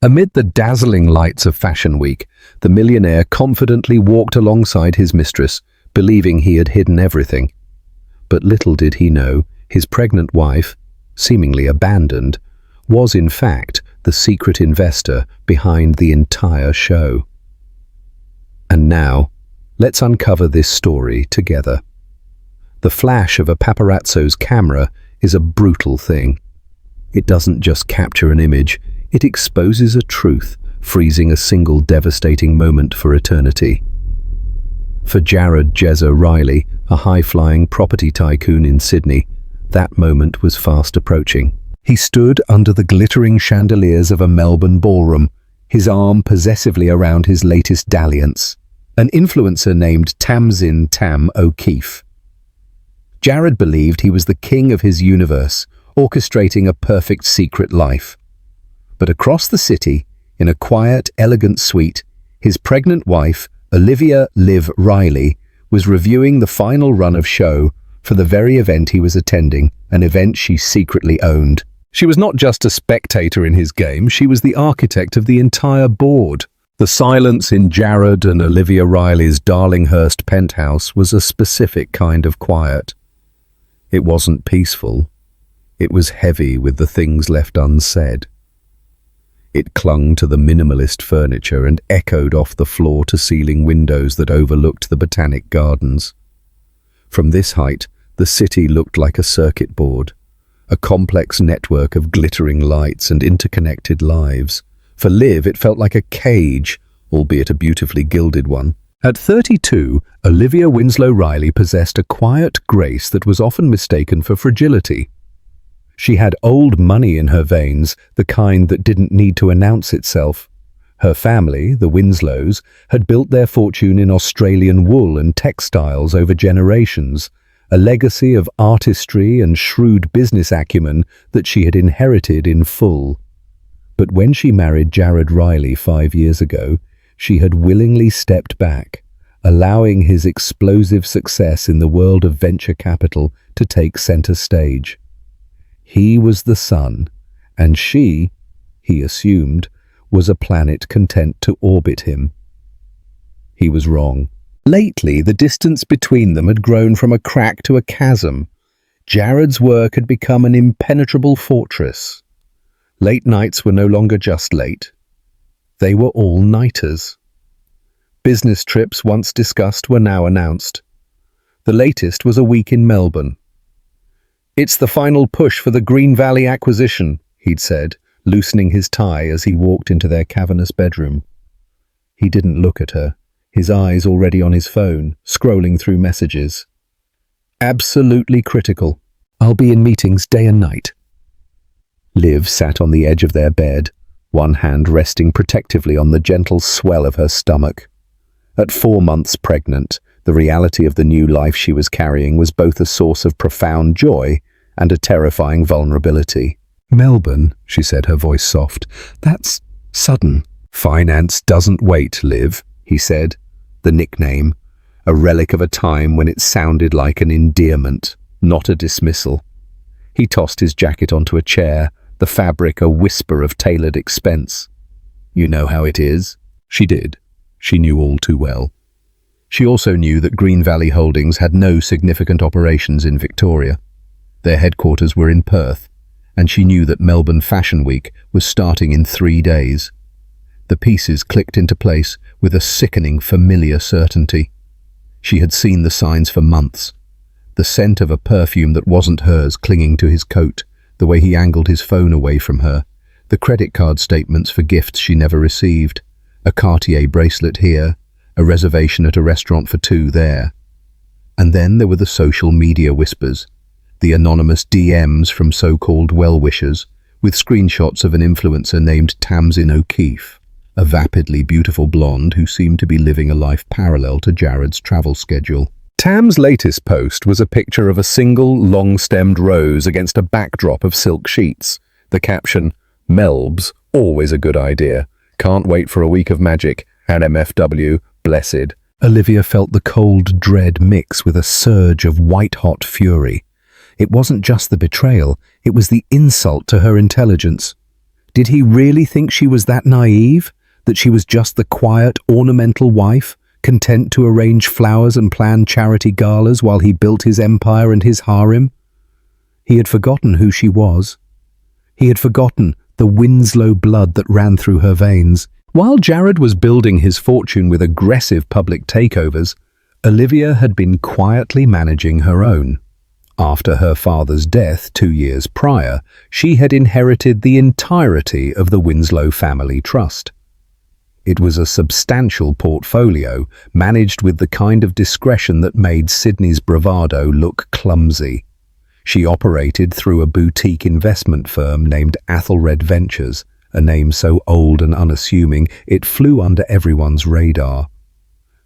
Amid the dazzling lights of Fashion Week, the millionaire confidently walked alongside his mistress, believing he had hidden everything. But little did he know, his pregnant wife, seemingly abandoned, was in fact the secret investor behind the entire show. And now, let's uncover this story together. The flash of a paparazzo's camera is a brutal thing. It doesn't just capture an image, it exposes a truth, freezing a single devastating moment for eternity. For Jared Jezza Riley, a high-flying property tycoon in Sydney, that moment was fast approaching. He stood under the glittering chandeliers of a Melbourne ballroom, his arm possessively around his latest dalliance, an influencer named Tamsin Tam O'Keefe. Jared believed he was the king of his universe, orchestrating a perfect secret life. But across the city, in a quiet, elegant suite, his pregnant wife, Olivia Liv Riley, was reviewing the final run of show for the very event he was attending, an event she secretly owned. She was not just a spectator in his game, she was the architect of the entire board. The silence in Jared and Olivia Riley's Darlinghurst penthouse was a specific kind of quiet. It wasn't peaceful. It was heavy with the things left unsaid. It clung to the minimalist furniture and echoed off the floor-to-ceiling windows that overlooked the botanic gardens. From this height, the city looked like a circuit board, a complex network of glittering lights and interconnected lives. For Liv, it felt like a cage, albeit a beautifully gilded one. At 32, Olivia Winslow Riley possessed a quiet grace that was often mistaken for fragility. She had old money in her veins, the kind that didn't need to announce itself. Her family, the Winslows, had built their fortune in Australian wool and textiles over generations, a legacy of artistry and shrewd business acumen that she had inherited in full. But when she married Jared Riley 5 years ago, she had willingly stepped back, allowing his explosive success in the world of venture capital to take center stage. He was the sun, and she, he assumed, was a planet content to orbit him. He was wrong. Lately, the distance between them had grown from a crack to a chasm. Jared's work had become an impenetrable fortress. Late nights were no longer just late. They were all-nighters. Business trips once discussed were now announced. The latest was a week in Melbourne. "It's the final push for the Green Valley acquisition," he'd said, loosening his tie as he walked into their cavernous bedroom. He didn't look at her, his eyes already on his phone, scrolling through messages. "Absolutely critical. I'll be in meetings day and night." Liv sat on the edge of their bed, one hand resting protectively on the gentle swell of her stomach. At 4 months pregnant, the reality of the new life she was carrying was both a source of profound joy and a terrifying vulnerability. "Melbourne," she said, her voice soft. "That's sudden." "Finance doesn't wait, Liv," he said, the nickname, a relic of a time when it sounded like an endearment, not a dismissal. He tossed his jacket onto a chair, the fabric a whisper of tailored expense. "You know how it is." She did. She knew all too well. She also knew that Green Valley Holdings had no significant operations in Victoria. Their headquarters were in Perth, and she knew that Melbourne Fashion Week was starting in 3 days. The pieces clicked into place with a sickening familiar certainty. She had seen the signs for months. The scent of a perfume that wasn't hers clinging to his coat, the way he angled his phone away from her, the credit card statements for gifts she never received, a Cartier bracelet here, a reservation at a restaurant for 2 there. And then there were the social media whispers, the anonymous DMs from so-called well-wishers, with screenshots of an influencer named Tamsin O'Keefe, a vapidly beautiful blonde who seemed to be living a life parallel to Jared's travel schedule. Tam's latest post was a picture of a single long-stemmed rose against a backdrop of silk sheets. The caption, "Melbs, always a good idea. Can't wait for a week of magic. And MFW, blessed." Olivia felt the cold dread mix with a surge of white-hot fury. It wasn't just the betrayal, it was the insult to her intelligence. Did he really think she was that naive? That she was just the quiet, ornamental wife, content to arrange flowers and plan charity galas while he built his empire and his harem? He had forgotten who she was. He had forgotten the Winslow blood that ran through her veins. While Jared was building his fortune with aggressive public takeovers, Olivia had been quietly managing her own. After her father's death 2 years prior, she had inherited the entirety of the Winslow family trust. It was a substantial portfolio, managed with the kind of discretion that made Sydney's bravado look clumsy. She operated through a boutique investment firm named Athelred Ventures, a name so old and unassuming it flew under everyone's radar.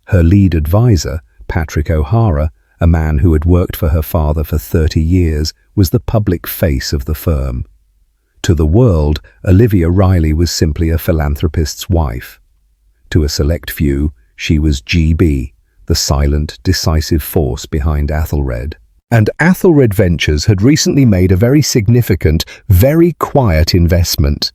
Her lead advisor, Patrick O'Hara, a man who had worked for her father for 30 years, was the public face of the firm. To the world, Olivia Riley was simply a philanthropist's wife. To a select few, she was GB, the silent, decisive force behind Athelred. And Athelred Ventures had recently made a very significant, very quiet investment.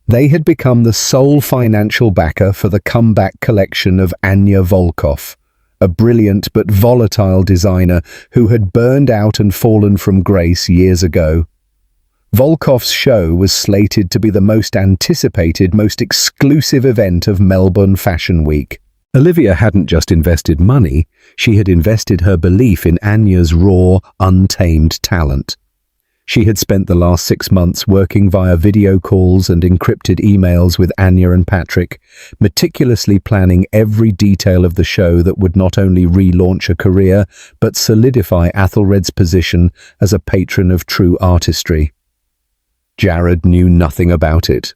They had become the sole financial backer for the comeback collection of Anya Volkov, a brilliant but volatile designer who had burned out and fallen from grace years ago. Volkov's show was slated to be the most anticipated, most exclusive event of Melbourne Fashion Week. Olivia hadn't just invested money, she had invested her belief in Anya's raw, untamed talent. She had spent the last 6 months working via video calls and encrypted emails with Anya and Patrick, meticulously planning every detail of the show that would not only relaunch a career, but solidify Athelred's position as a patron of true artistry. Jared knew nothing about it.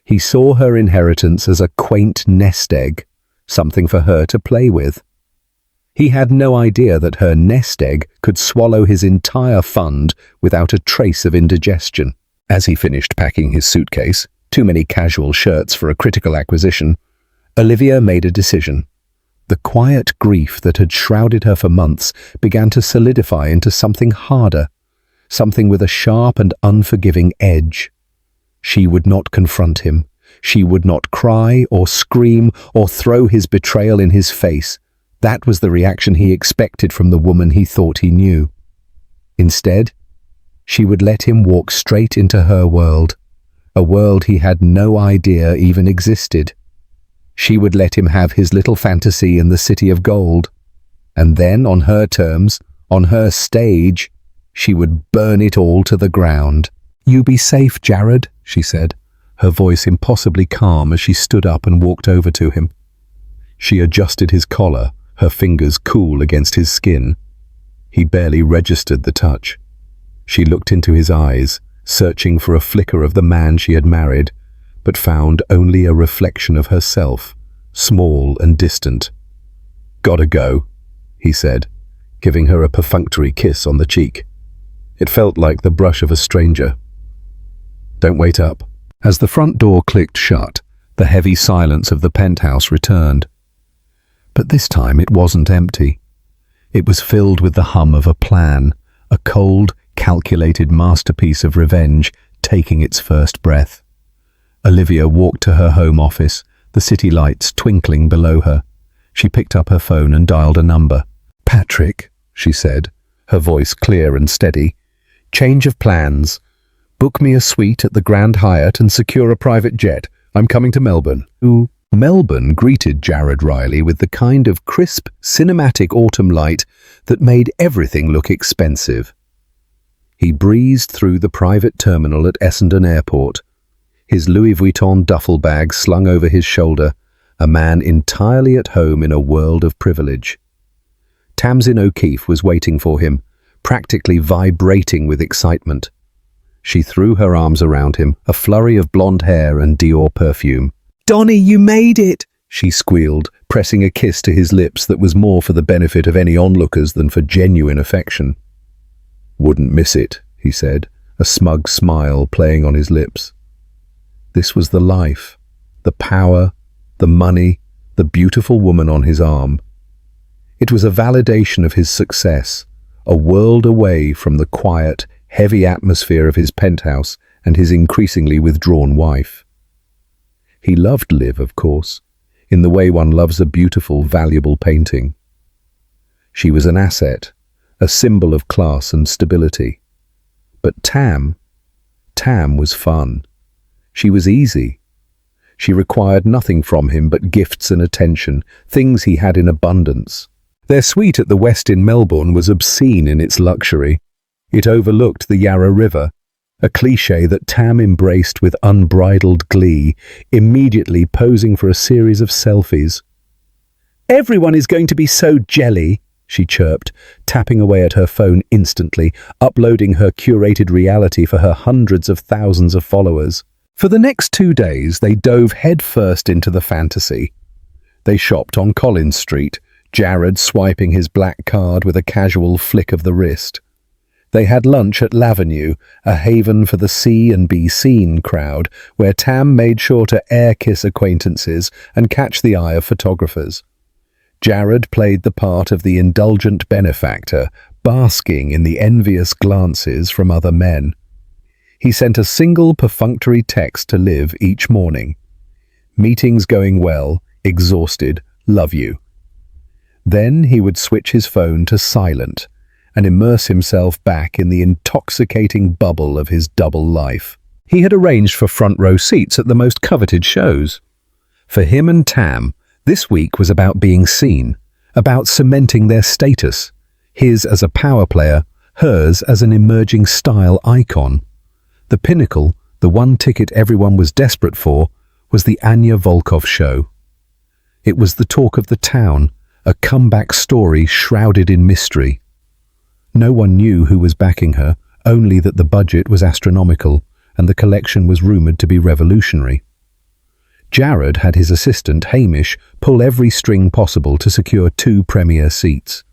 He saw her inheritance as a quaint nest egg, something for her to play with. He had no idea that her nest egg could swallow his entire fund without a trace of indigestion. As he finished packing his suitcase, too many casual shirts for a critical acquisition, Olivia made a decision. The quiet grief that had shrouded her for months began to solidify into something harder, something with a sharp and unforgiving edge. She would not confront him. She would not cry or scream or throw his betrayal in his face. That was the reaction he expected from the woman he thought he knew. Instead, she would let him walk straight into her world, a world he had no idea even existed. She would let him have his little fantasy in the city of gold, and then, on her terms, on her stage, she would burn it all to the ground. "You be safe, Jared," she said, her voice impossibly calm as she stood up and walked over to him. She adjusted his collar, her fingers cool against his skin. He barely registered the touch. She looked into his eyes, searching for a flicker of the man she had married, but found only a reflection of herself, small and distant. "Gotta go," he said, giving her a perfunctory kiss on the cheek. It felt like the brush of a stranger. "Don't wait up." As the front door clicked shut, the heavy silence of the penthouse returned. But this time it wasn't empty. It was filled with the hum of a plan, a cold, calculated masterpiece of revenge taking its first breath. Olivia walked to her home office, the city lights twinkling below her. She picked up her phone and dialed a number. "Patrick," she said, her voice clear and steady. "Change of plans. Book me a suite at the Grand Hyatt and secure a private jet. I'm coming to Melbourne." Melbourne greeted Jared Riley with the kind of crisp, cinematic autumn light that made everything look expensive. He breezed through the private terminal at Essendon Airport, his Louis Vuitton duffel bag slung over his shoulder, a man entirely at home in a world of privilege. Tamsin O'Keefe was waiting for him, practically vibrating with excitement. She threw her arms around him, a flurry of blonde hair and Dior perfume. "Donnie, you made it!" she squealed, pressing a kiss to his lips that was more for the benefit of any onlookers than for genuine affection. "Wouldn't miss it," he said, a smug smile playing on his lips. This was the life, the power, the money, the beautiful woman on his arm. It was a validation of his success, a world away from the quiet, heavy atmosphere of his penthouse and his increasingly withdrawn wife. He loved Liv, of course, in the way one loves a beautiful, valuable painting. She was an asset, a symbol of class and stability. But Tam was fun. She was easy. She required nothing from him but gifts and attention, things he had in abundance. Their suite at the West in Melbourne was obscene in its luxury. It overlooked the Yarra River, a cliché that Tam embraced with unbridled glee, immediately posing for a series of selfies. "Everyone is going to be so jelly," she chirped, tapping away at her phone instantly, uploading her curated reality for her hundreds of thousands of followers. For the next 2 days, they dove headfirst into the fantasy. They shopped on Collins Street, Jared swiping his black card with a casual flick of the wrist. They had lunch at L'Avenue, a haven for the see and be seen crowd, where Tam made sure to air-kiss acquaintances and catch the eye of photographers. Jared played the part of the indulgent benefactor, basking in the envious glances from other men. He sent a single perfunctory text to Liv each morning. "Meetings going well, exhausted, love you." Then he would switch his phone to silent and immerse himself back in the intoxicating bubble of his double life. He had arranged for front row seats at the most coveted shows. For him and Tam, this week was about being seen, about cementing their status, his as a power player, hers as an emerging style icon. The pinnacle, the one ticket everyone was desperate for, was the Anya Volkov show. It was the talk of the town, a comeback story shrouded in mystery. No one knew who was backing her, only that the budget was astronomical and the collection was rumoured to be revolutionary. Jared had his assistant, Hamish, pull every string possible to secure 2 premier seats.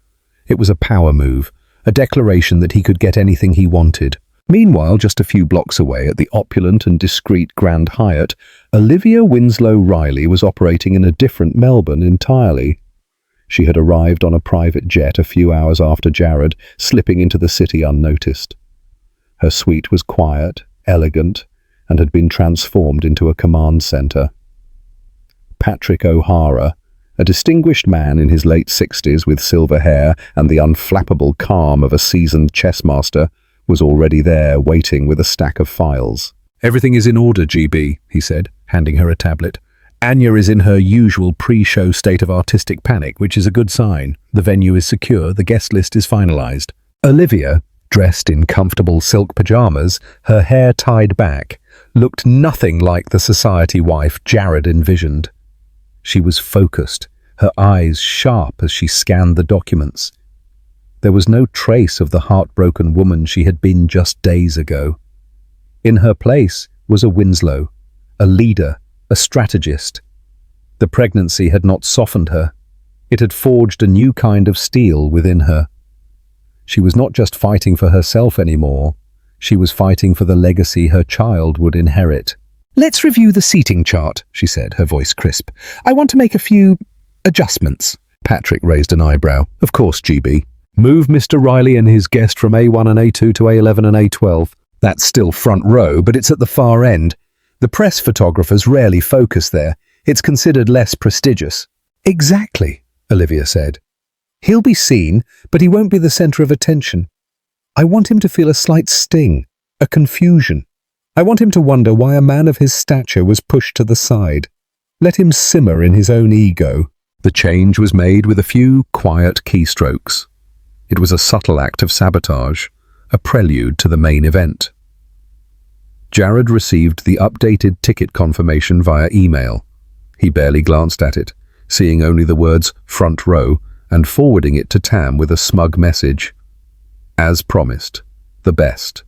It was a power move, a declaration that he could get anything he wanted. Meanwhile, just a few blocks away at the opulent and discreet Grand Hyatt, Olivia Winslow Riley was operating in a different Melbourne entirely. She had arrived on a private jet a few hours after Jared, slipping into the city unnoticed. Her suite was quiet, elegant, and had been transformed into a command centre. Patrick O'Hara, a distinguished man in his late 60s with silver hair and the unflappable calm of a seasoned chess master, was already there waiting with a stack of files. "Everything is in order, GB," he said, handing her a tablet. "Anya is in her usual pre-show state of artistic panic, which is a good sign. The venue is secure, the guest list is finalized." Olivia, dressed in comfortable silk pajamas, her hair tied back, looked nothing like the society wife Jared envisioned. She was focused, her eyes sharp as she scanned the documents. There was no trace of the heartbroken woman she had been just days ago. In her place was a Winslow, a leader, a strategist. The pregnancy had not softened her. It had forged a new kind of steel within her. She was not just fighting for herself anymore. She was fighting for the legacy her child would inherit. "Let's review the seating chart," she said, her voice crisp. "I want to make a few adjustments." Patrick raised an eyebrow. "Of course, GB. Move Mr. Riley and his guest from A1 and A2 to A11 and A12. That's still front row, but it's at the far end. The press photographers rarely focus there. It's considered less prestigious." "Exactly," Olivia said. "He'll be seen, but he won't be the centre of attention. I want him to feel a slight sting, a confusion. I want him to wonder why a man of his stature was pushed to the side. Let him simmer in his own ego." The change was made with a few quiet keystrokes. It was a subtle act of sabotage, a prelude to the main event. Jared received the updated ticket confirmation via email. He barely glanced at it, seeing only the words "front row" and forwarding it to Tam with a smug message. As promised, the best.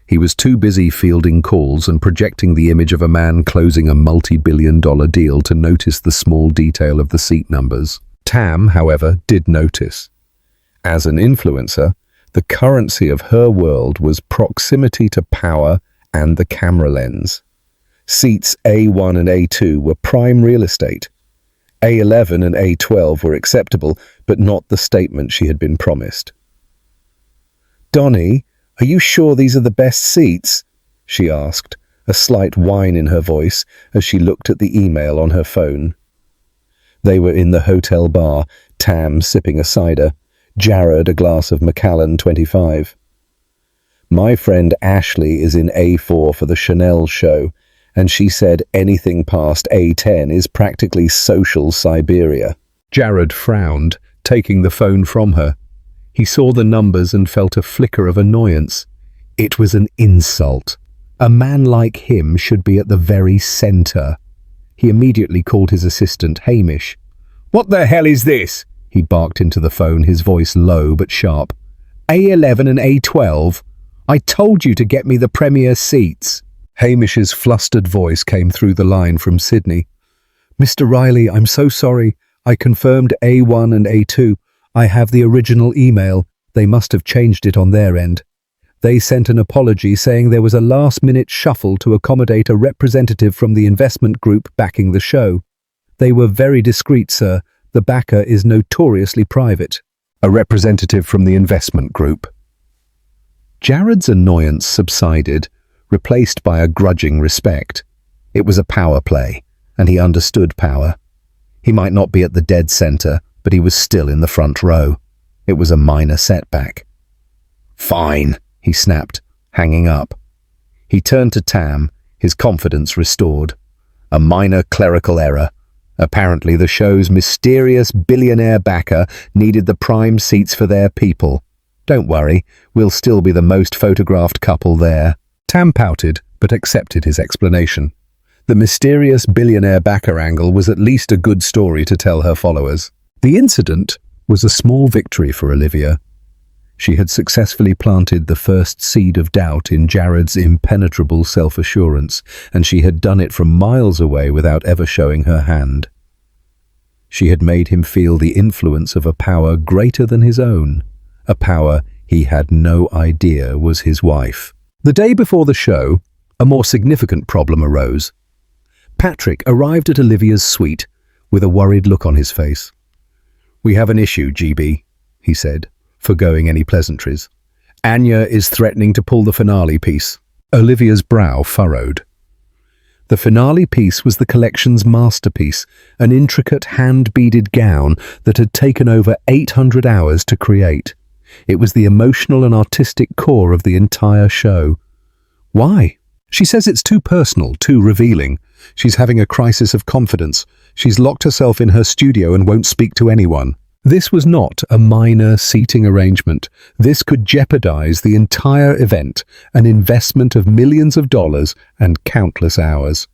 He was too busy fielding calls and projecting the image of a man closing a multi-billion-dollar deal to notice the small detail of the seat numbers. Tam, however, did notice. As an influencer, the currency of her world was proximity to power and the camera lens. Seats A1 and A2 were prime real estate. A11 and A12 were acceptable, but not the statement she had been promised. "Donnie, are you sure these are the best seats?" she asked, a slight whine in her voice as she looked at the email on her phone. They were in the hotel bar, Tam sipping a cider, Jared a glass of Macallan 25. My friend Ashley is in A4 for the Chanel show, and she said anything past A10 is practically social Siberia. Jared frowned, taking the phone from her. He saw the numbers and felt a flicker of annoyance. It was an insult. A man like him should be at the very center. He immediately called his assistant, Hamish. "What the hell is this?" he barked into the phone, his voice low but sharp. "A11 and A12? I told you to get me the premier seats." Hamish's flustered voice came through the line from Sydney. "Mr. Riley, I'm so sorry. I confirmed A1 and A2. I have the original email. They must have changed it on their end. They sent an apology saying there was a last-minute shuffle to accommodate a representative from the investment group backing the show. They were very discreet, sir. The backer is notoriously private." A representative from the investment group. Jared's annoyance subsided, replaced by a grudging respect. It was a power play, and he understood power. He might not be at the dead center, but he was still in the front row. It was a minor setback. "Fine," he snapped, hanging up. He turned to Tam, his confidence restored. A minor clerical error. Apparently the show's mysterious billionaire backer needed the prime seats for their people. "Don't worry, we'll still be the most photographed couple there." Tam pouted, but accepted his explanation. The mysterious billionaire backer angle was at least a good story to tell her followers. The incident was a small victory for Olivia. She had successfully planted the first seed of doubt in Jared's impenetrable self-assurance, and she had done it from miles away without ever showing her hand. She had made him feel the influence of a power greater than his own, a power he had no idea was his wife. The day before the show, a more significant problem arose. Patrick arrived at Olivia's suite with a worried look on his face. "We have an issue, GB," he said, forgoing any pleasantries. "Anya is threatening to pull the finale piece." Olivia's brow furrowed. The finale piece was the collection's masterpiece, an intricate hand-beaded gown that had taken over 800 hours to create. It was the emotional and artistic core of the entire show. Why? She says it's too personal, too revealing. She's having a crisis of confidence. She's locked herself in her studio and won't speak to anyone. This was not a minor seating arrangement. This could jeopardize the entire event, an investment of millions of dollars and countless hours.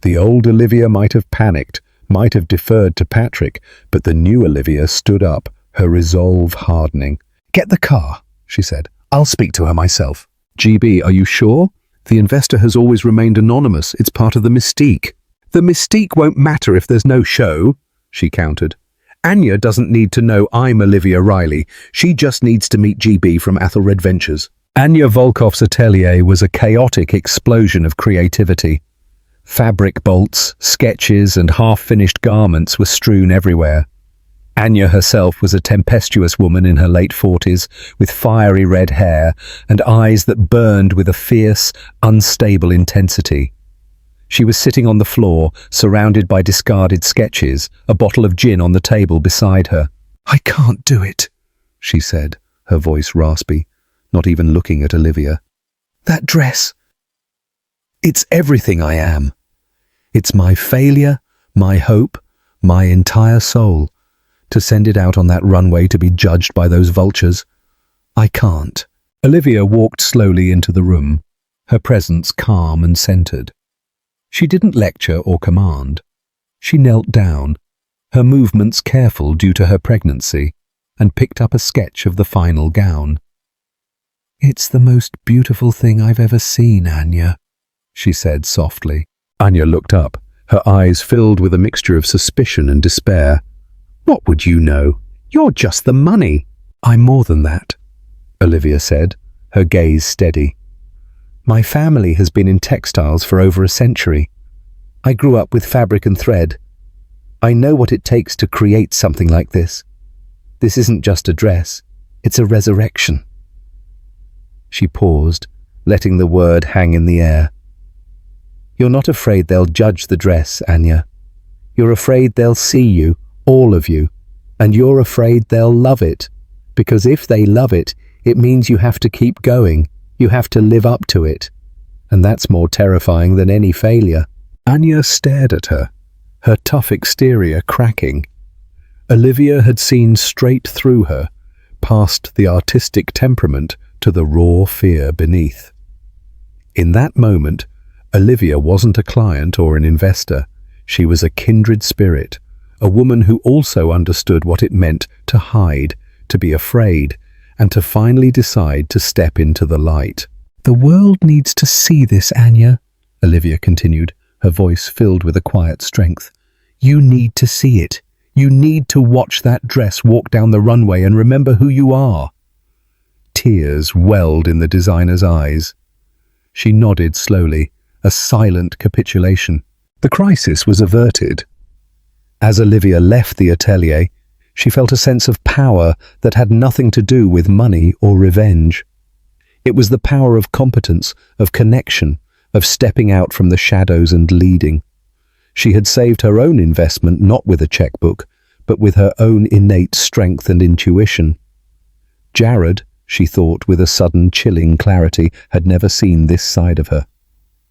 The old Olivia might have panicked, might have deferred to Patrick, but the new Olivia stood up, her resolve hardening. "Get the car," she said. "I'll speak to her myself." "GB, are you sure? The investor has always remained anonymous. It's part of the mystique." "The mystique won't matter if there's no show," she countered. "Anya doesn't need to know I'm Olivia Riley. She just needs to meet GB from Athelred Ventures." Anya Volkov's atelier was a chaotic explosion of creativity. Fabric bolts, sketches, and half-finished garments were strewn everywhere. Anya herself was a tempestuous woman in her late 40s, with fiery red hair and eyes that burned with a fierce, unstable intensity. She was sitting on the floor, surrounded by discarded sketches, a bottle of gin on the table beside her. "I can't do it," she said, her voice raspy, not even looking at Olivia. "That dress. It's everything I am. It's my failure, my hope, my entire soul. To send it out on that runway to be judged by those vultures. I can't." Olivia walked slowly into the room, her presence calm and centered. She didn't lecture or command. She knelt down, her movements careful due to her pregnancy, and picked up a sketch of the final gown. "It's the most beautiful thing I've ever seen, Anya," she said softly. Anya looked up, her eyes filled with a mixture of suspicion and despair. "What would you know? You're just the money." "I'm more than that," Olivia said, her gaze steady. "My family has been in textiles for over a century. I grew up with fabric and thread. I know what it takes to create something like this. This isn't just a dress, it's a resurrection." She paused, letting the word hang in the air. "You're not afraid they'll judge the dress, Anya. You're afraid they'll see you, all of you, and you're afraid they'll love it. Because if they love it, it means you have to keep going. You have to live up to it. And that's more terrifying than any failure." Anya stared at her, her tough exterior cracking. Olivia had seen straight through her, past the artistic temperament to the raw fear beneath. In that moment, Olivia wasn't a client or an investor. She was a kindred spirit, a woman who also understood what it meant to hide, to be afraid, and to finally decide to step into the light. "The world needs to see this, Anya," Olivia continued, her voice filled with a quiet strength. "You need to see it. You need to watch that dress walk down the runway and remember who you are." Tears welled in the designer's eyes. She nodded slowly, a silent capitulation. The crisis was averted. As Olivia left the atelier, she felt a sense of power that had nothing to do with money or revenge. It was the power of competence, of connection, of stepping out from the shadows and leading. She had saved her own investment not with a checkbook, but with her own innate strength and intuition. Jared, she thought with a sudden chilling clarity, had never seen this side of her.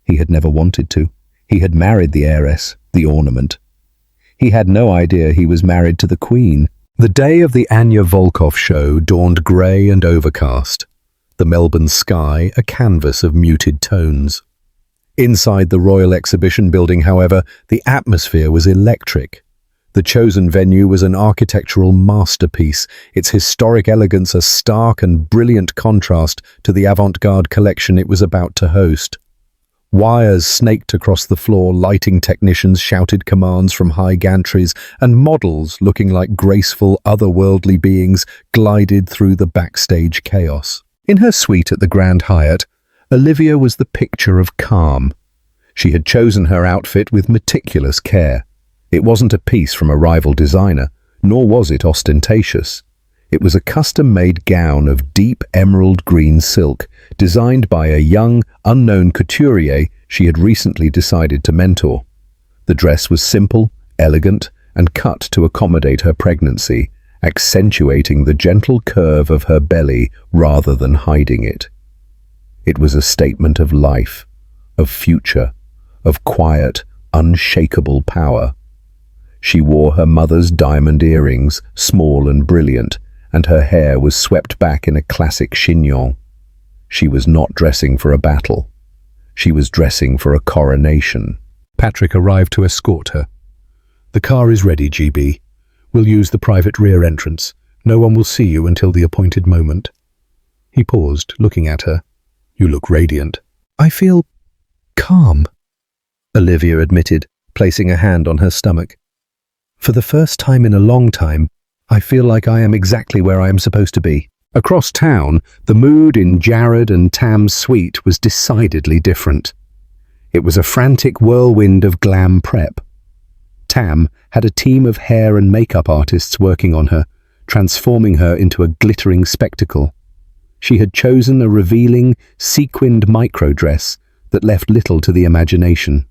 He had never wanted to. He had married the heiress, the ornament. He had no idea he was married to the queen. The day of the Anya Volkov show dawned grey and overcast, the Melbourne sky a canvas of muted tones. Inside the Royal Exhibition Building, however, the atmosphere was electric. The chosen venue was an architectural masterpiece, its historic elegance a stark and brilliant contrast to the avant-garde collection it was about to host. Wires snaked across the floor, lighting technicians shouted commands from high gantries, and models, looking like graceful, otherworldly beings, glided through the backstage chaos. In her suite at the Grand Hyatt, Olivia was the picture of calm. She had chosen her outfit with meticulous care. It wasn't a piece from a rival designer, nor was it ostentatious. It was a custom-made gown of deep emerald green silk, designed by a young, unknown couturier she had recently decided to mentor. The dress was simple, elegant, and cut to accommodate her pregnancy, accentuating the gentle curve of her belly rather than hiding it. It was a statement of life, of future, of quiet, unshakable power. She wore her mother's diamond earrings, small and brilliant, and her hair was swept back in a classic chignon. She was not dressing for a battle. She was dressing for a coronation. Patrick arrived to escort her. "The car is ready, GB. We'll use the private rear entrance. No one will see you until the appointed moment." He paused, looking at her. "You look radiant." "I feel calm," Olivia admitted, placing a hand on her stomach. "For the first time in a long time, I feel like I am exactly where I am supposed to be." Across town, the mood in Jared and Tam's suite was decidedly different. It was a frantic whirlwind of glam prep. Tam had a team of hair and makeup artists working on her, transforming her into a glittering spectacle. She had chosen a revealing, sequined micro-dress that left little to the imagination.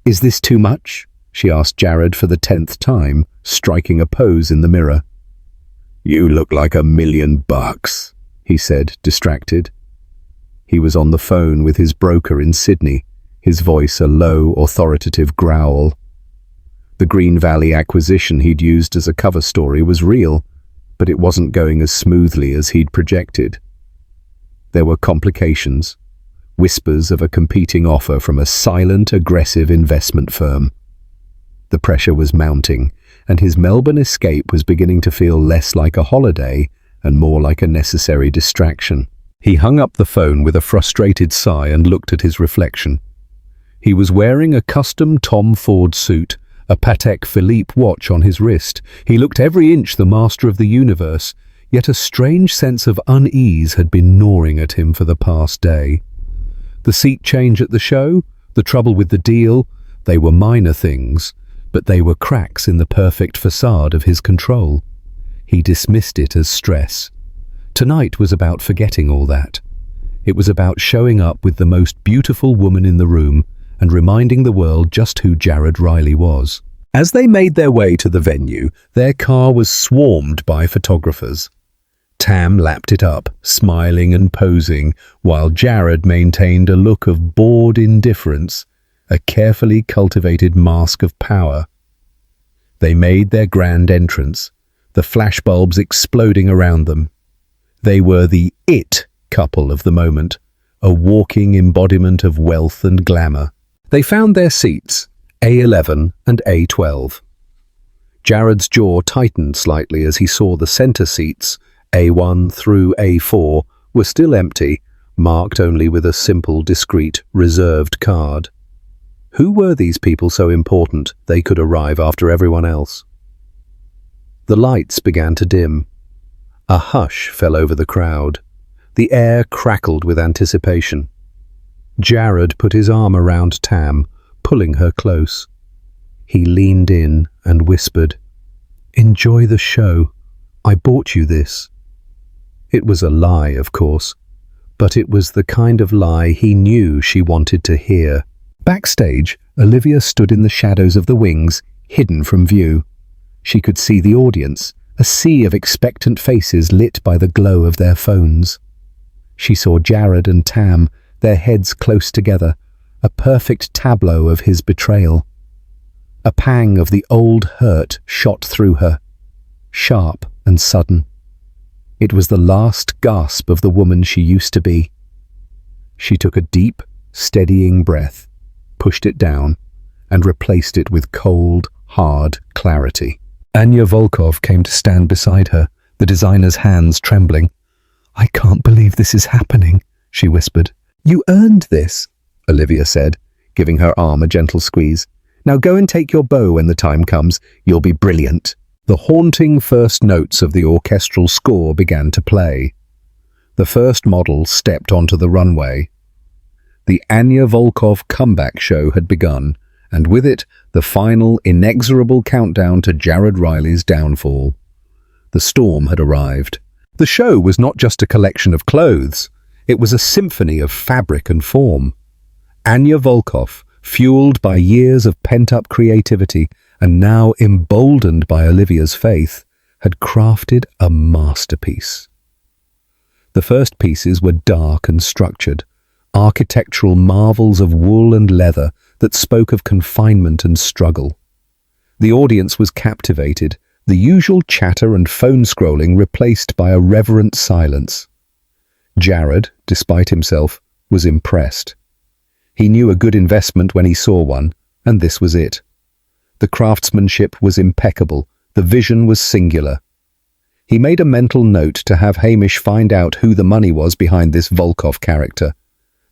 "Is this too much?" she asked Jared for the 10th time, striking a pose in the mirror. "You look like $1,000,000, he said, distracted. He was on the phone with his broker in Sydney, his voice a low, authoritative growl. The Green Valley acquisition he'd used as a cover story was real, but it wasn't going as smoothly as he'd projected. There were complications, whispers of a competing offer from a silent, aggressive investment firm. The pressure was mounting, and his Melbourne escape was beginning to feel less like a holiday and more like a necessary distraction. He hung up the phone with a frustrated sigh and looked at his reflection. He was wearing a custom Tom Ford suit, a Patek Philippe watch on his wrist. He looked every inch the master of the universe, yet a strange sense of unease had been gnawing at him for the past day. The seat change at the show, the trouble with the deal, they were minor things, but they were cracks in the perfect facade of his control. He dismissed it as stress. Tonight was about forgetting all that. It was about showing up with the most beautiful woman in the room and reminding the world just who Jared Riley was. As they made their way to the venue, their car was swarmed by photographers. Tam lapped it up, smiling and posing, while Jared maintained a look of bored indifference, a carefully cultivated mask of power. They made their grand entrance, the flashbulbs exploding around them. They were the it couple of the moment, a walking embodiment of wealth and glamour. They found their seats, A11 and A12. Jared's jaw tightened slightly as he saw the center seats, A1 through A4, were still empty, marked only with a simple, discreet, reserved card. Who were these people so important they could arrive after everyone else? The lights began to dim. A hush fell over the crowd. The air crackled with anticipation. Jared put his arm around Tam, pulling her close. He leaned in and whispered, "Enjoy the show. I bought you this." It was a lie, of course, but it was the kind of lie he knew she wanted to hear. Backstage, Olivia stood in the shadows of the wings, hidden from view. She could see the audience, a sea of expectant faces lit by the glow of their phones. She saw Jared and Tam, their heads close together, a perfect tableau of his betrayal. A pang of the old hurt shot through her, sharp and sudden. It was the last gasp of the woman she used to be. She took a deep, steadying breath, pushed it down, and replaced it with cold, hard clarity. Anya Volkov came to stand beside her, the designer's hands trembling. "I can't believe this is happening," she whispered. "You earned this," Olivia said, giving her arm a gentle squeeze. "Now go and take your bow when the time comes. You'll be brilliant." The haunting first notes of the orchestral score began to play. The first model stepped onto the runway. The Anya Volkov comeback show had begun, and with it, the final, inexorable countdown to Jared Riley's downfall. The storm had arrived. The show was not just a collection of clothes. It was a symphony of fabric and form. Anya Volkov, fueled by years of pent-up creativity and now emboldened by Olivia's faith, had crafted a masterpiece. The first pieces were dark and structured, architectural marvels of wool and leather that spoke of confinement and struggle. The audience was captivated, the usual chatter and phone scrolling replaced by a reverent silence. Jared, despite himself, was impressed. He knew a good investment when he saw one, and this was it. The craftsmanship was impeccable, the vision was singular. He made a mental note to have Hamish find out who the money was behind this Volkov character.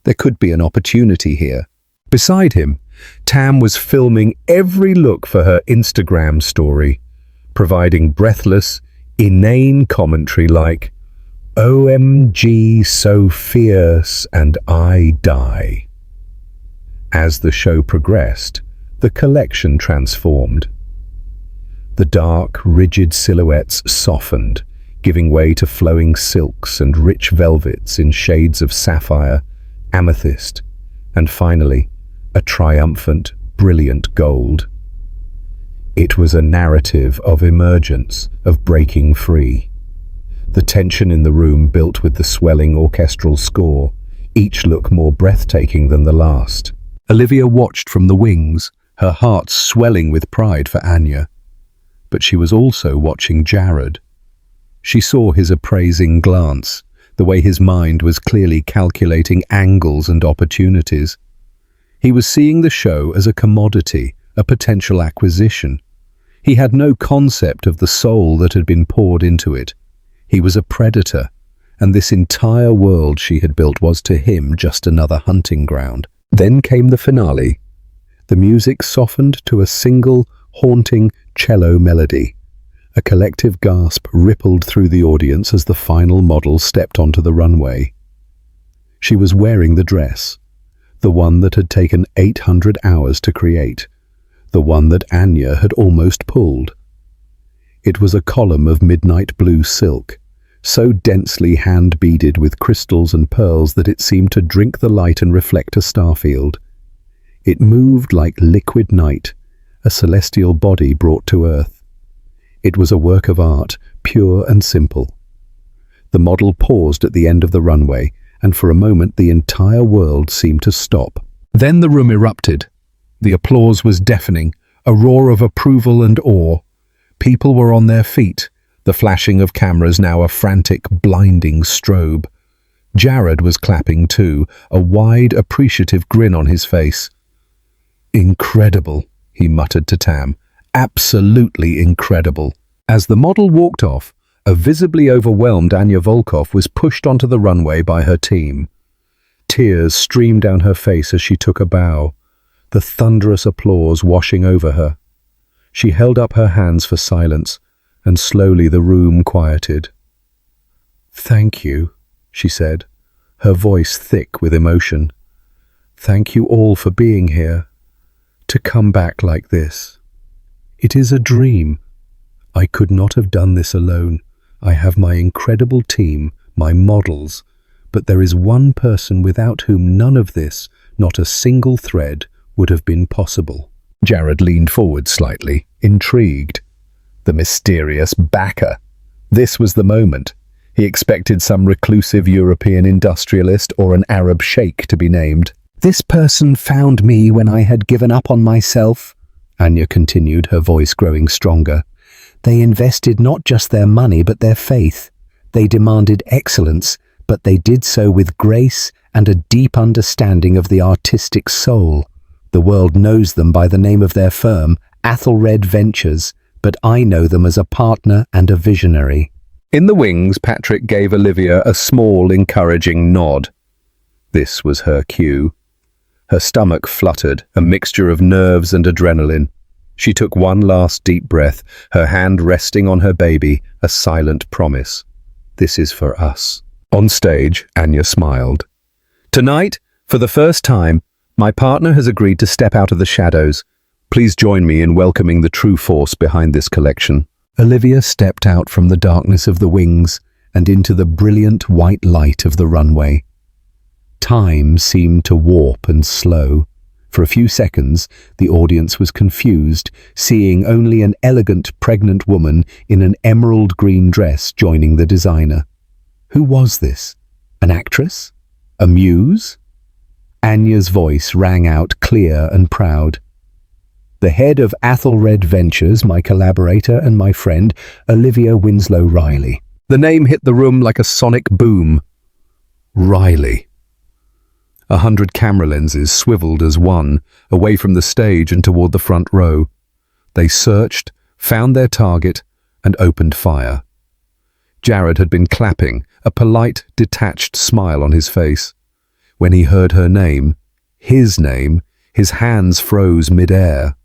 There could be an opportunity here. Beside him, Tam was filming every look for her Instagram story, providing breathless, inane commentary like, "OMG, so fierce, and I die." As the show progressed, the collection transformed. The dark, rigid silhouettes softened, giving way to flowing silks and rich velvets in shades of sapphire, amethyst, and finally, a triumphant, brilliant gold. It was a narrative of emergence, of breaking free. The tension in the room built with the swelling orchestral score, each look more breathtaking than the last. Olivia watched from the wings, her heart swelling with pride for Anya. But she was also watching Jared. She saw his appraising glance, the way his mind was clearly calculating angles and opportunities. He was seeing the show as a commodity, a potential acquisition. He had no concept of the soul that had been poured into it. He was a predator, and this entire world she had built was to him just another hunting ground. Then came the finale. The music softened to a single, haunting cello melody. A collective gasp rippled through the audience as the final model stepped onto the runway. She was wearing the dress, the one that had taken 800 hours to create, the one that Anya had almost pulled. It was a column of midnight blue silk, so densely hand-beaded with crystals and pearls that it seemed to drink the light and reflect a starfield. It moved like liquid night, a celestial body brought to earth. It was a work of art, pure and simple. The model paused at the end of the runway, and for a moment the entire world seemed to stop. Then the room erupted. The applause was deafening, a roar of approval and awe. People were on their feet, the flashing of cameras now a frantic, blinding strobe. Jared was clapping too, a wide, appreciative grin on his face. "Incredible," he muttered to Tam. "Absolutely incredible." As the model walked off, a visibly overwhelmed Anya Volkov was pushed onto the runway by her team. Tears streamed down her face as she took a bow, the thunderous applause washing over her. She held up her hands for silence, and slowly the room quieted. "Thank you," she said, her voice thick with emotion. "Thank you all for being here. To come back like this. It is a dream. I could not have done this alone. I have my incredible team, my models, but there is one person without whom none of this, not a single thread, would have been possible." Jared leaned forward slightly, intrigued. The mysterious backer. This was the moment. He expected some reclusive European industrialist or an Arab sheikh to be named. "This person found me when I had given up on myself," Anya continued, her voice growing stronger. "They invested not just their money but their faith. They demanded excellence, but they did so with grace and a deep understanding of the artistic soul. The world knows them by the name of their firm, Athelred Ventures, but I know them as a partner and a visionary." In the wings, Patrick gave Olivia a small, encouraging nod. This was her cue. Her stomach fluttered, a mixture of nerves and adrenaline. She took one last deep breath, her hand resting on her baby, a silent promise. "This is for us." On stage, Anya smiled. "Tonight, for the first time, my partner has agreed to step out of the shadows. Please join me in welcoming the true force behind this collection." Olivia stepped out from the darkness of the wings and into the brilliant white light of the runway. Time seemed to warp and slow. For a few seconds, the audience was confused, seeing only an elegant, pregnant woman in an emerald green dress joining the designer. Who was this? An actress? A muse? Anya's voice rang out clear and proud. "The head of Athelred Ventures, my collaborator and my friend, Olivia Winslow Riley." The name hit the room like a sonic boom. Riley. 100 camera lenses swiveled as one, away from the stage and toward the front row. They searched, found their target, and opened fire. Jared had been clapping, a polite, detached smile on his face. When he heard her name, his hands froze mid-air.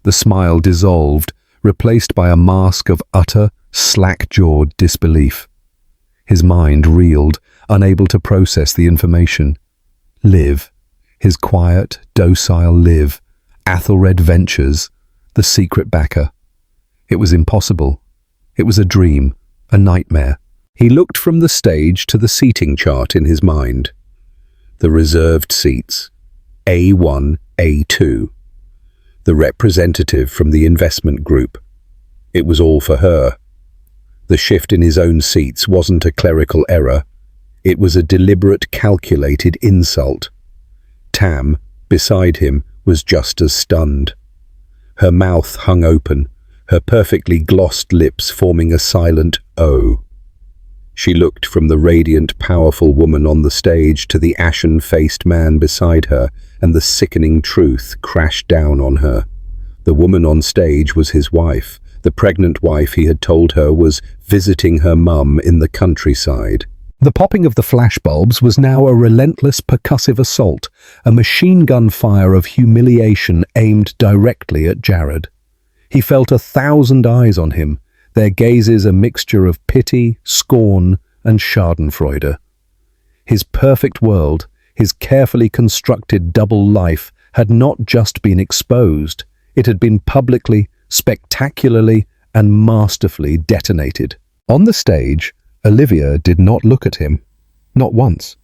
The smile dissolved, replaced by a mask of utter, slack-jawed disbelief. His mind reeled, unable to process the information. Liv, his quiet, docile Liv, Athelred Ventures, the secret backer. It was impossible. It was a dream, a nightmare. He looked from the stage to the seating chart in his mind. The reserved seats, A1, A2. The representative from the investment group. It was all for her. The shift in his own seats wasn't a clerical error. It was a deliberate, calculated insult. Tam, beside him, was just as stunned. Her mouth hung open, her perfectly glossed lips forming a silent O. She looked from the radiant, powerful woman on the stage to the ashen-faced man beside her, and the sickening truth crashed down on her. The woman on stage was his wife, the pregnant wife he had told her was visiting her mum in the countryside. The popping of the flashbulbs was now a relentless, percussive assault, a machine gun fire of humiliation aimed directly at Jared. He felt 1,000 eyes on him, their gazes a mixture of pity, scorn, and schadenfreude. His perfect world, his carefully constructed double life, had not just been exposed, it had been publicly, spectacularly, and masterfully detonated. On the stage, Olivia did not look at him, not once.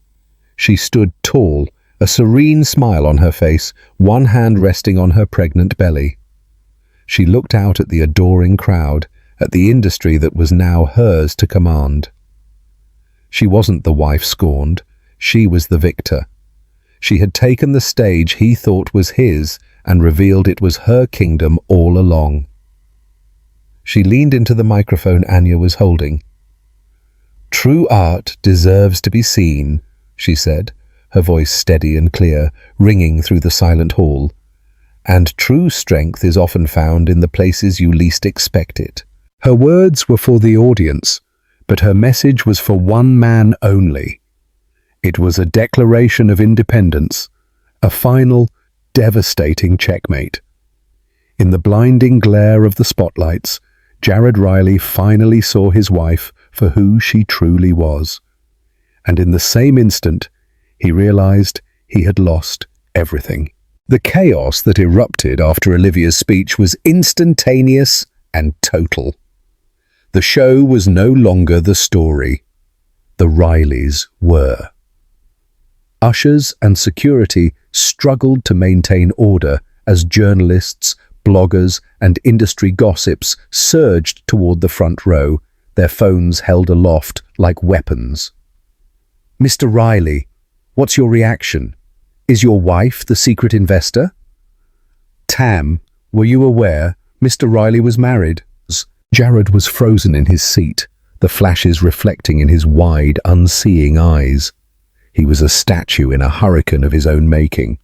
She stood tall, a serene smile on her face, one hand resting on her pregnant belly. She looked out at the adoring crowd, at the industry that was now hers to command. She wasn't the wife scorned, she was the victor. She had taken the stage he thought was his and revealed it was her kingdom all along. She leaned into the microphone Anya was holding. "True art deserves to be seen," she said, her voice steady and clear, ringing through the silent hall. "And true strength is often found in the places you least expect it." Her words were for the audience, but her message was for one man only. It was a declaration of independence, a final, devastating checkmate. In the blinding glare of the spotlights, Jared Riley finally saw his wife for who she truly was. And in the same instant, he realized he had lost everything. The chaos that erupted after Olivia's speech was instantaneous and total. The show was no longer the story. The Rileys were. Ushers and security struggled to maintain order as journalists, bloggers, and industry gossips surged toward the front row, their phones held aloft like weapons. "Mr. Riley, what's your reaction? Is your wife the secret investor?" "Tam, were you aware Mr. Riley was married?" Jared was frozen in his seat, the flashes reflecting in his wide, unseeing eyes. He was a statue in a hurricane of his own making.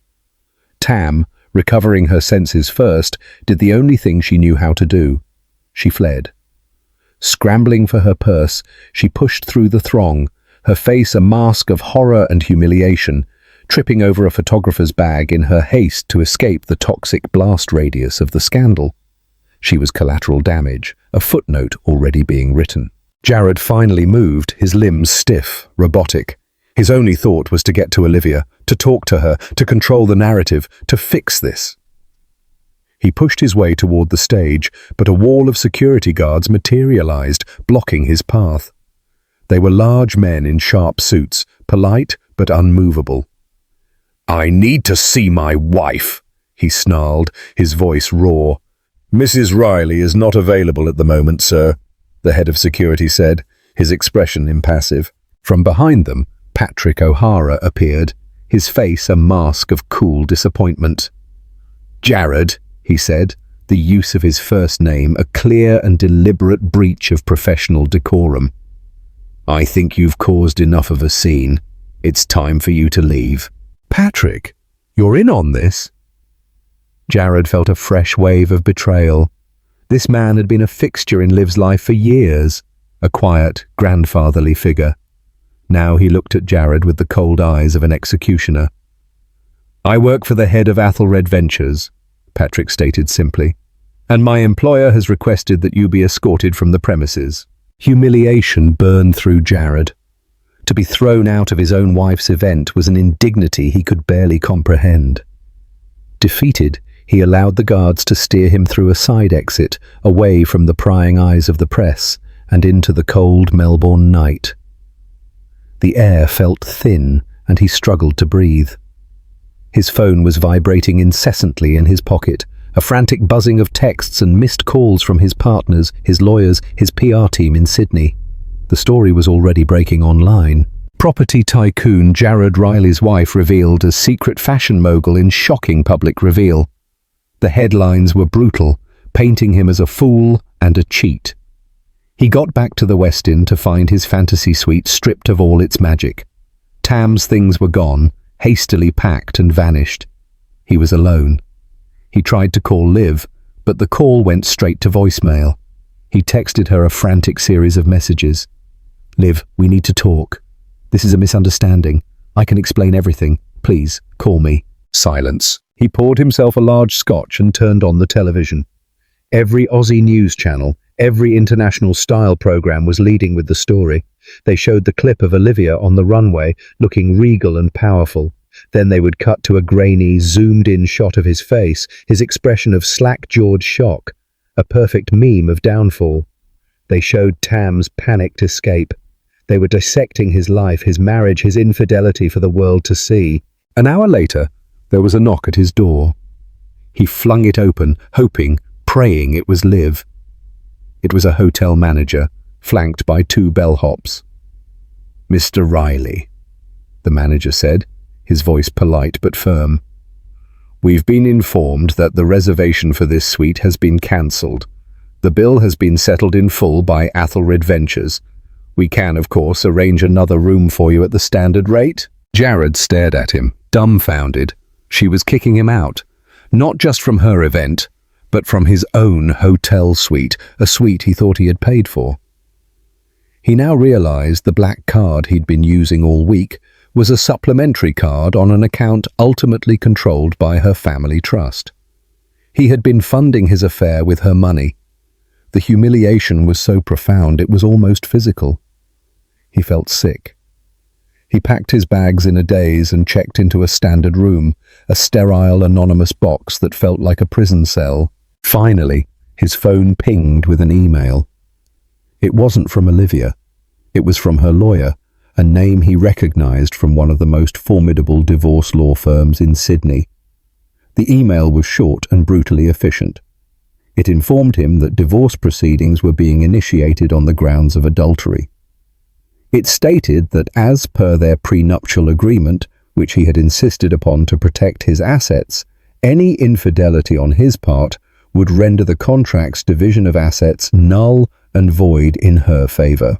Tam, recovering her senses first, did the only thing she knew how to do. She fled. Scrambling for her purse, she pushed through the throng, her face a mask of horror and humiliation, tripping over a photographer's bag in her haste to escape the toxic blast radius of the scandal. She was collateral damage, a footnote already being written. Jared finally moved, his limbs stiff, robotic. His only thought was to get to Olivia, to talk to her, to control the narrative, to fix this. He pushed his way toward the stage, but a wall of security guards materialized, blocking his path. They were large men in sharp suits, polite but unmovable. "I need to see my wife," he snarled, his voice raw. "Mrs. Riley is not available at the moment, sir," the head of security said, his expression impassive. From behind them, Patrick O'Hara appeared, his face a mask of cool disappointment. "Jared," he said, the use of his first name a clear and deliberate breach of professional decorum. "I think you've caused enough of a scene. It's time for you to leave." "Patrick, you're in on this?" Jared felt a fresh wave of betrayal. This man had been a fixture in Liv's life for years, a quiet, grandfatherly figure. Now he looked at Jared with the cold eyes of an executioner. "I work for the head of Athelred Ventures," Patrick stated simply, "and my employer has requested that you be escorted from the premises." Humiliation burned through Jared. To be thrown out of his own wife's event was an indignity he could barely comprehend. Defeated, he allowed the guards to steer him through a side exit, away from the prying eyes of the press, and into the cold Melbourne night. The air felt thin, and he struggled to breathe. His phone was vibrating incessantly in his pocket, a frantic buzzing of texts and missed calls from his partners, his lawyers, his PR team in Sydney. The story was already breaking online. Property tycoon Jared Riley's wife revealed as secret fashion mogul in shocking public reveal. The headlines were brutal, painting him as a fool and a cheat. He got back to the Westin to find his fantasy suite stripped of all its magic. Tam's things were gone, hastily packed and vanished. He was alone. He tried to call Liv, but the call went straight to voicemail. He texted her a frantic series of messages. "Liv, we need to talk. This is a misunderstanding. I can explain everything. Please, call me." Silence. He poured himself a large scotch and turned on the television. Every Aussie news channel, every international style program was leading with the story. They showed the clip of Olivia on the runway, looking regal and powerful. Then they would cut to a grainy, zoomed-in shot of his face, his expression of slack-jawed shock, a perfect meme of downfall. They showed Tam's panicked escape. They were dissecting his life, his marriage, his infidelity for the world to see. An hour later, there was a knock at his door. He flung it open, hoping, praying it was Liv. It was a hotel manager, flanked by two bellhops. "Mr. Riley," the manager said, his voice polite but firm. "We've been informed that the reservation for this suite has been cancelled. The bill has been settled in full by Athelred Ventures. We can, of course, arrange another room for you at the standard rate." Jared stared at him, dumbfounded. She was kicking him out, not just from her event, but from his own hotel suite, a suite he thought he had paid for. He now realized the black card he'd been using all week was a supplementary card on an account ultimately controlled by her family trust. He had been funding his affair with her money. The humiliation was so profound it was almost physical. He felt sick. He packed his bags in a daze and checked into a standard room, a sterile, anonymous box that felt like a prison cell. Finally, his phone pinged with an email. It wasn't from Olivia. It was from her lawyer, a name he recognized from one of the most formidable divorce law firms in Sydney. The email was short and brutally efficient. It informed him that divorce proceedings were being initiated on the grounds of adultery. It stated that as per their prenuptial agreement, which he had insisted upon to protect his assets, any infidelity on his part would render the contract's division of assets null and void in her favour.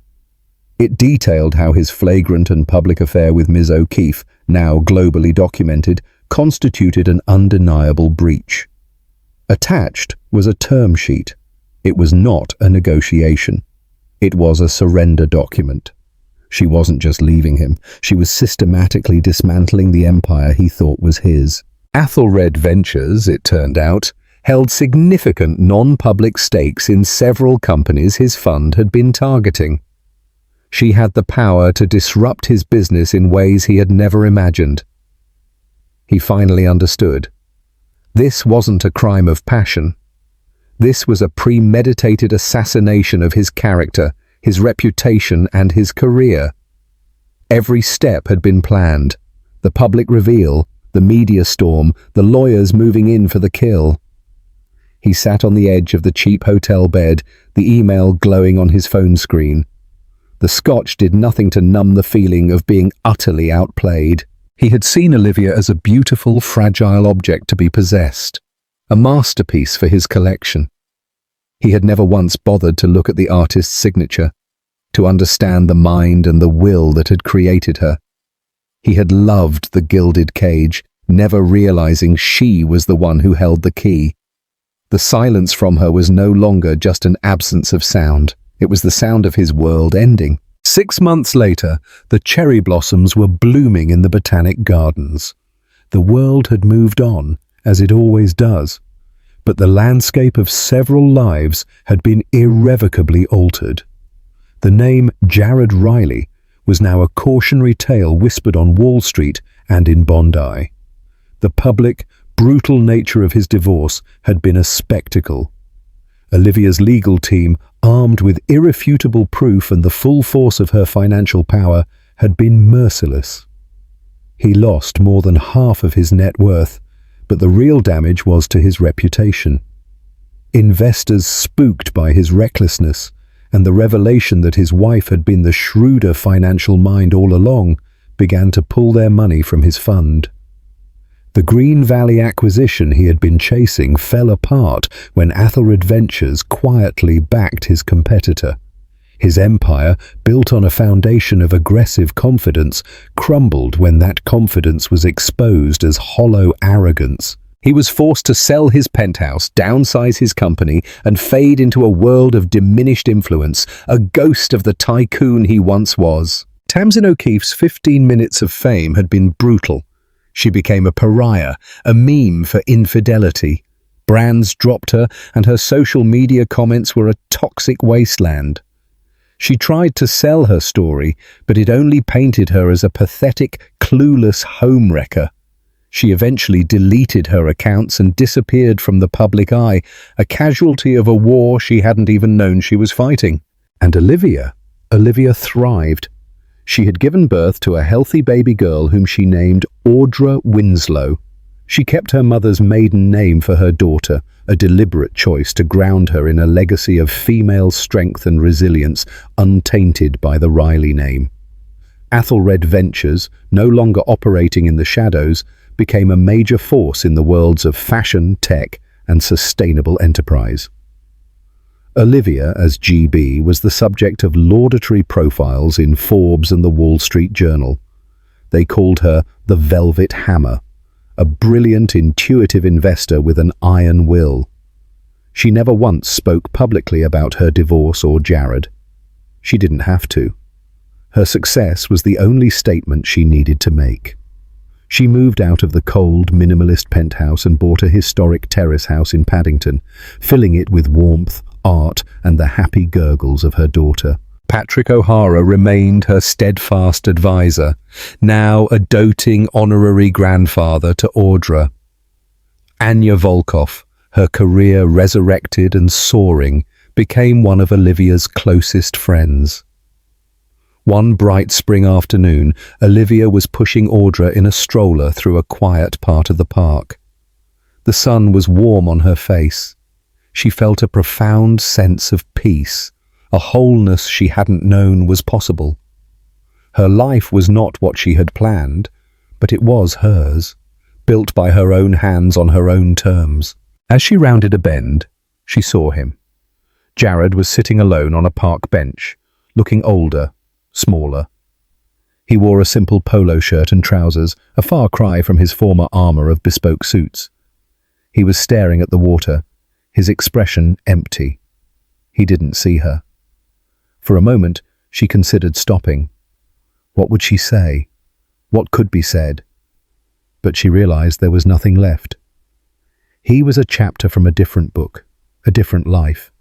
It detailed how his flagrant and public affair with Ms. O'Keefe, now globally documented, constituted an undeniable breach. Attached was a term sheet. It was not a negotiation. It was a surrender document. She wasn't just leaving him. She was systematically dismantling the empire he thought was his. Athelred Ventures, it turned out, held significant non-public stakes in several companies his fund had been targeting. She had the power to disrupt his business in ways he had never imagined. He finally understood. This wasn't a crime of passion. This was a premeditated assassination of his character, his reputation, and his career. Every step had been planned. The public reveal, the media storm, the lawyers moving in for the kill. He sat on the edge of the cheap hotel bed, the email glowing on his phone screen. The scotch did nothing to numb the feeling of being utterly outplayed. He had seen Olivia as a beautiful, fragile object to be possessed, a masterpiece for his collection. He had never once bothered to look at the artist's signature, to understand the mind and the will that had created her. He had loved the gilded cage, never realizing she was the one who held the key. The silence from her was no longer just an absence of sound. It was the sound of his world ending. 6 months later, the cherry blossoms were blooming in the botanic gardens. The world had moved on, as it always does, but the landscape of several lives had been irrevocably altered. The name Jared Riley was now a cautionary tale whispered on Wall Street and in Bondi. The public, brutal nature of his divorce had been a spectacle. Olivia's legal team, armed with irrefutable proof and the full force of her financial power, had been merciless. He lost more than half of his net worth, but the real damage was to his reputation. Investors, spooked by his recklessness and the revelation that his wife had been the shrewder financial mind all along, began to pull their money from his fund. The Green Valley acquisition he had been chasing fell apart when Athelred Ventures quietly backed his competitor. His empire, built on a foundation of aggressive confidence, crumbled when that confidence was exposed as hollow arrogance. He was forced to sell his penthouse, downsize his company, and fade into a world of diminished influence, a ghost of the tycoon he once was. Tamsin O'Keefe's 15 minutes of fame had been brutal. She became a pariah, a meme for infidelity. Brands dropped her, and her social media comments were a toxic wasteland. She tried to sell her story, but it only painted her as a pathetic, clueless homewrecker. She eventually deleted her accounts and disappeared from the public eye, a casualty of a war she hadn't even known she was fighting. And Olivia thrived. She had given birth to a healthy baby girl whom she named Audra Winslow. She kept her mother's maiden name for her daughter, a deliberate choice to ground her in a legacy of female strength and resilience untainted by the Riley name. Athelred Ventures, no longer operating in the shadows, became a major force in the worlds of fashion, tech, and sustainable enterprise. Olivia, as GB, was the subject of laudatory profiles in Forbes and the Wall Street Journal. They called her the Velvet Hammer, a brilliant, intuitive investor with an iron will. She never once spoke publicly about her divorce or Jared. She didn't have to. Her success was the only statement she needed to make. She moved out of the cold, minimalist penthouse and bought a historic terrace house in Paddington, filling it with warmth, art, and the happy gurgles of her daughter. Patrick O'Hara remained her steadfast advisor, now a doting honorary grandfather to Audra. Anya Volkov, her career resurrected and soaring, became one of Olivia's closest friends. One bright spring afternoon, Olivia was pushing Audra in a stroller through a quiet part of the park. The sun was warm on her face. She felt a profound sense of peace, a wholeness she hadn't known was possible. Her life was not what she had planned, but it was hers, built by her own hands on her own terms. As she rounded a bend, she saw him. Jared was sitting alone on a park bench, looking older, smaller. He wore a simple polo shirt and trousers, a far cry from his former armor of bespoke suits. He was staring at the water, his expression empty. He didn't see her. For a moment, she considered stopping. What would she say? What could be said? But she realized there was nothing left. He was a chapter from a different book, a different life.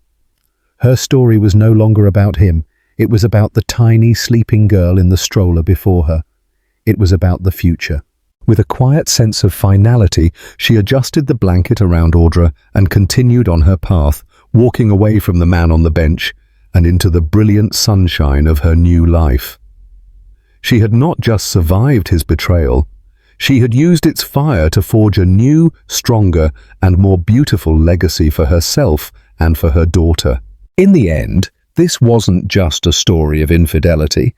Her story was no longer about him. It was about the tiny, sleeping girl in the stroller before her. It was about the future. With a quiet sense of finality, she adjusted the blanket around Audra and continued on her path, walking away from the man on the bench and into the brilliant sunshine of her new life. She had not just survived his betrayal, she had used its fire to forge a new, stronger, and more beautiful legacy for herself and for her daughter. In the end, this wasn't just a story of infidelity.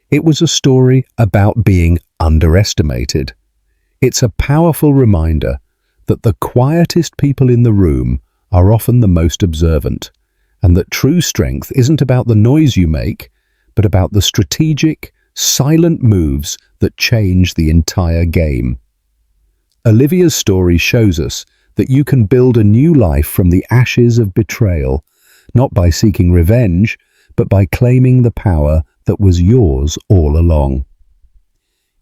It was a story about being underestimated. It's a powerful reminder that the quietest people in the room are often the most observant, and that true strength isn't about the noise you make, but about the strategic, silent moves that change the entire game. Olivia's story shows us that you can build a new life from the ashes of betrayal, not by seeking revenge, but by claiming the power that was yours all along.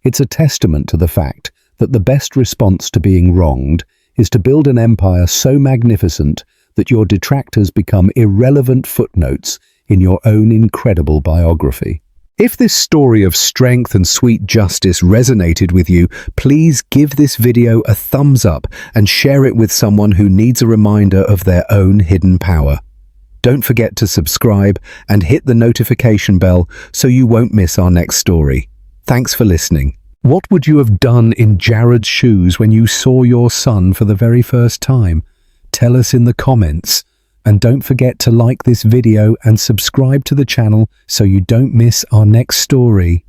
It's a testament to the fact that the best response to being wronged is to build an empire so magnificent that your detractors become irrelevant footnotes in your own incredible biography. If this story of strength and sweet justice resonated with you, please give this video a thumbs up and share it with someone who needs a reminder of their own hidden power. Don't forget to subscribe and hit the notification bell so you won't miss our next story. Thanks for listening. What would you have done in Jared's shoes when you saw your son for the very first time? Tell us in the comments. And don't forget to like this video and subscribe to the channel so you don't miss our next story.